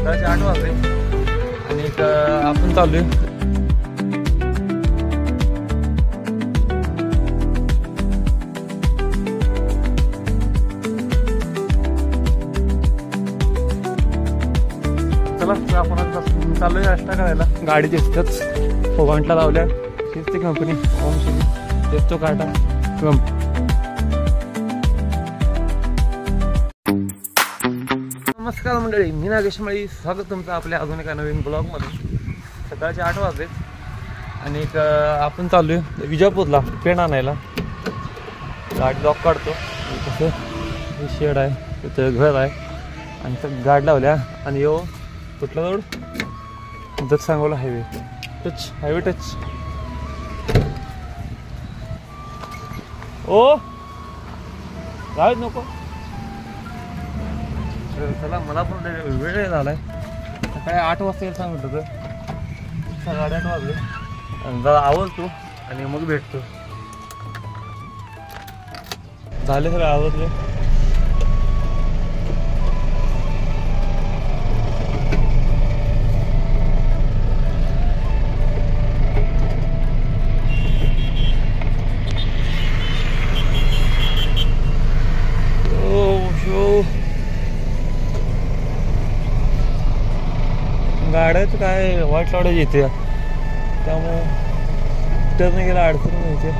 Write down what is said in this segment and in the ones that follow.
सकाळचे 8 वाजले आणि आपण चाललोय आपण चाललोय नाश्ता करायला. गाडी दिसतच फोगांटला लावल्या. हीच ती कंपनी ओम श्री देतो काटा. नमस्कार मंडळी, मी नागेश माळी. स्वागत तुमचं आपल्या अजून एका नवीन ब्लॉगमध्ये. सकाळचे 8 वाजले आणि आपण चाललोय विजापूरला पेन आणायला. गाडी लॉक काढतो. कसं शेड आहे, तिथं घर आहे आणि तर गाडी लावल्या आणि यो कुठला रोड जग सांगोला हायवे टच. ओ गाडी नको. चला, मला पण वेळ झालाय. सकाळी 8 वाजता येईल सांगत होतं. 8:30 वाजले. जरा आवडतो आणि मग भेटतो. झाले सगळं आवडले. गाड्याच काय वाईट लावड्याच येते, त्यामुळे टर्न गेला अडचण व्हायचे.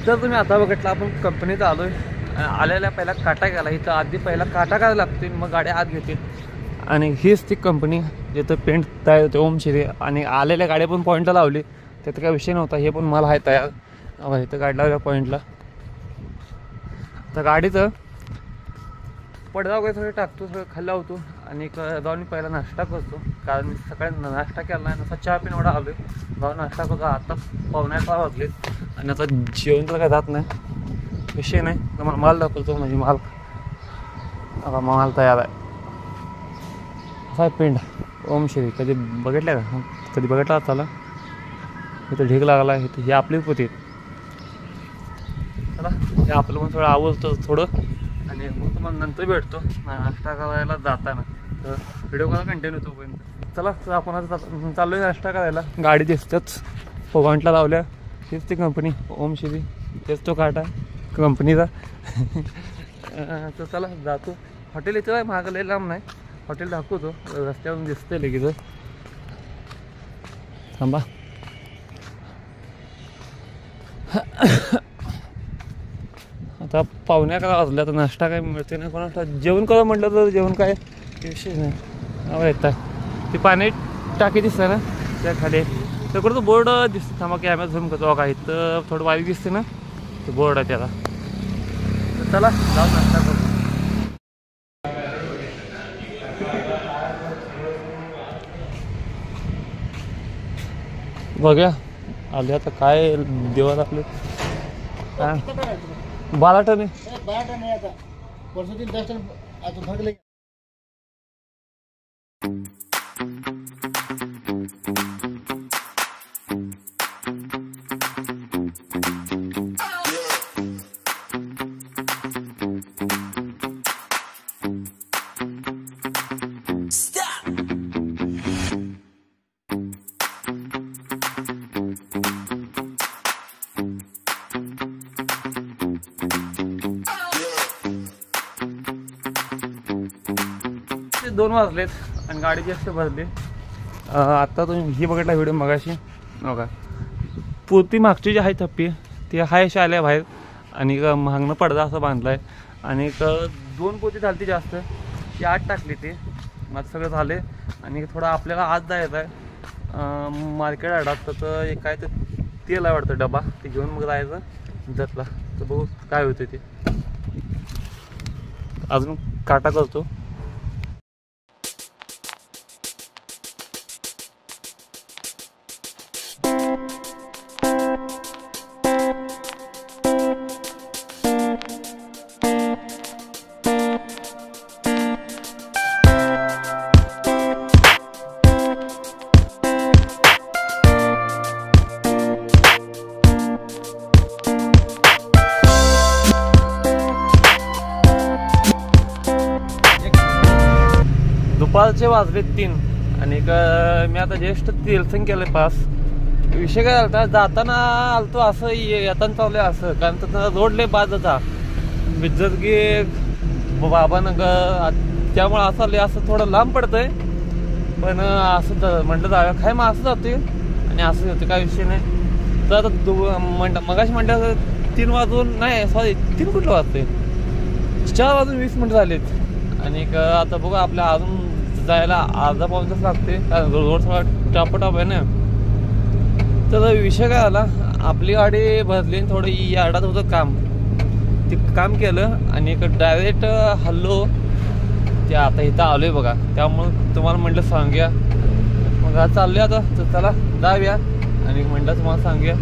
तर तुम्ही आता बघितलं आपण कंपनीत आलोय. आलेल्या पहिला काटा गेला. इथं आधी पहिला काटा करायला लागतील, मग गाड्या आत घेतील आणि हीच ती कंपनी जिथं पेंट तयार होते ओम श्री. आणि आलेल्या गाड्या पण पॉईंटला लावली, त्यात काय विषय नव्हता. हे पण मला आहे तयार. इथं गाडी लावल्या पॉईंटला. तर गाडीचं पडदा वगैरे सगळं टाकतो, सगळं खाली लावतो आणि जाऊन पहिला नाश्ता करतो. कारण मी सकाळी नाश्ता केला नाही, नसा चहा पिऊन एवढा आलो आहे. जाऊन नाश्ता करतो. आता 9:15 वाजले आणि आता जेवण तर काय जात नाही, विषय नाही. तर मला माल दाखवतो, म्हणजे माल आता माल तयार आहे. असा आहे पेंट ओम श्री. कधी बघितलं का? कधी बघितला त्याला? इथं ढीग लागला आहे. हे आपलीच होती. चला, हे आपलं पण थोडं आवडतं थोडं. आणि मग तुम्हाला नंतर भेटतो नाश्ता करायला जाताना. तर व्हिडिओ करा कंटिन्यू तोपर्यंत. चला, तर आपण आता चाललो आहे नाश्ता करायला. गाडी दिसतेच पॉईंटला लावल्या. हीच ती कंपनी ओम श्री. तेच तो काटा कंपनीचा. तर चला जातो. हॉटेल इथं आहे, महाग लय लांब नाही. हॉटेल दाखवतो, रस्त्यावरून दिसतंय लगेच. थांबा. आता 9:15 वाजल्या. तर नाश्ता काय मिळते नाही कोणाला. जेवण करा म्हटलं तर जेवण काय विषय नाही. येतात ती पाणी टाकी दिसतं ना त्या खाली. तिकडं तो बोर्ड दिसतो. थांबा कॅमेरा झूम करतो का? इथं थोडं बारीक दिसते ना, ते बोर्ड आहे त्याला. चला जाऊन नाश्ता करतो. बघूया आले आता काय देवाला आपले. काय 12 टन आहे. 12 टन आहे आता. वर्षातील 10 टन आता भागले. ते 2 वाजलेत आणि गाडी जास्त भरली. आत्ता तुम्ही ही बघितला व्हिडिओ मगाशी बघा. पुरती मागची जी आहे थप्पी ती आहे अशी आल्या बाहेर. आणि मागणं पडदा असं बांधला आहे. आणि 2 पोती झाली ती जास्त, ती आत टाकली ती. मग सगळं झाले. आणि थोडं आपल्याला आज जायचं आहे मार्केट अडात. तर एक काय तर तेल आहे वाटतं डबा, ते घेऊन मग जायचं जतला. तर बघू काय होतं ते. अजून काटा करतो. दुपारचे वाजले 3 आणि मी आता जस्ट तेलसंग केलं पास. विषय काय झाला, जाताना आलतो असं येताना चाललंय असं. कारण तर रोड लय बाद होता बिज्जत की बाबानगर. त्यामुळे असं लय असं थोडं लांब पडतंय. पण असं म्हटलं जावं काय, मग असं जातोय आणि असं होतं, काय विषय नाही. तर आता मगाशी म्हटलं 3 वाजून नाही, सॉरी 3 कुठलं वाजतंय, 4 वाजून 20 मिनिटं झालेत. आणि आता बघू आपल्या अजून जायला अर्धा पाऊण तास लागते. कारण रोड थोडा टापटाप आहे ना. तर विषय काय झाला, आपली गाडी भरली थोडं यार्डात होतं काम, ते काम केलं आणि डायरेक्ट हल्लो ते. आता इथं आलो आहे बघा, त्यामुळं तुम्हाला म्हटलं सांगूया. मग आज चाललो आता. तर चला जाऊया आणि म्हटलं तुम्हाला सांगूया.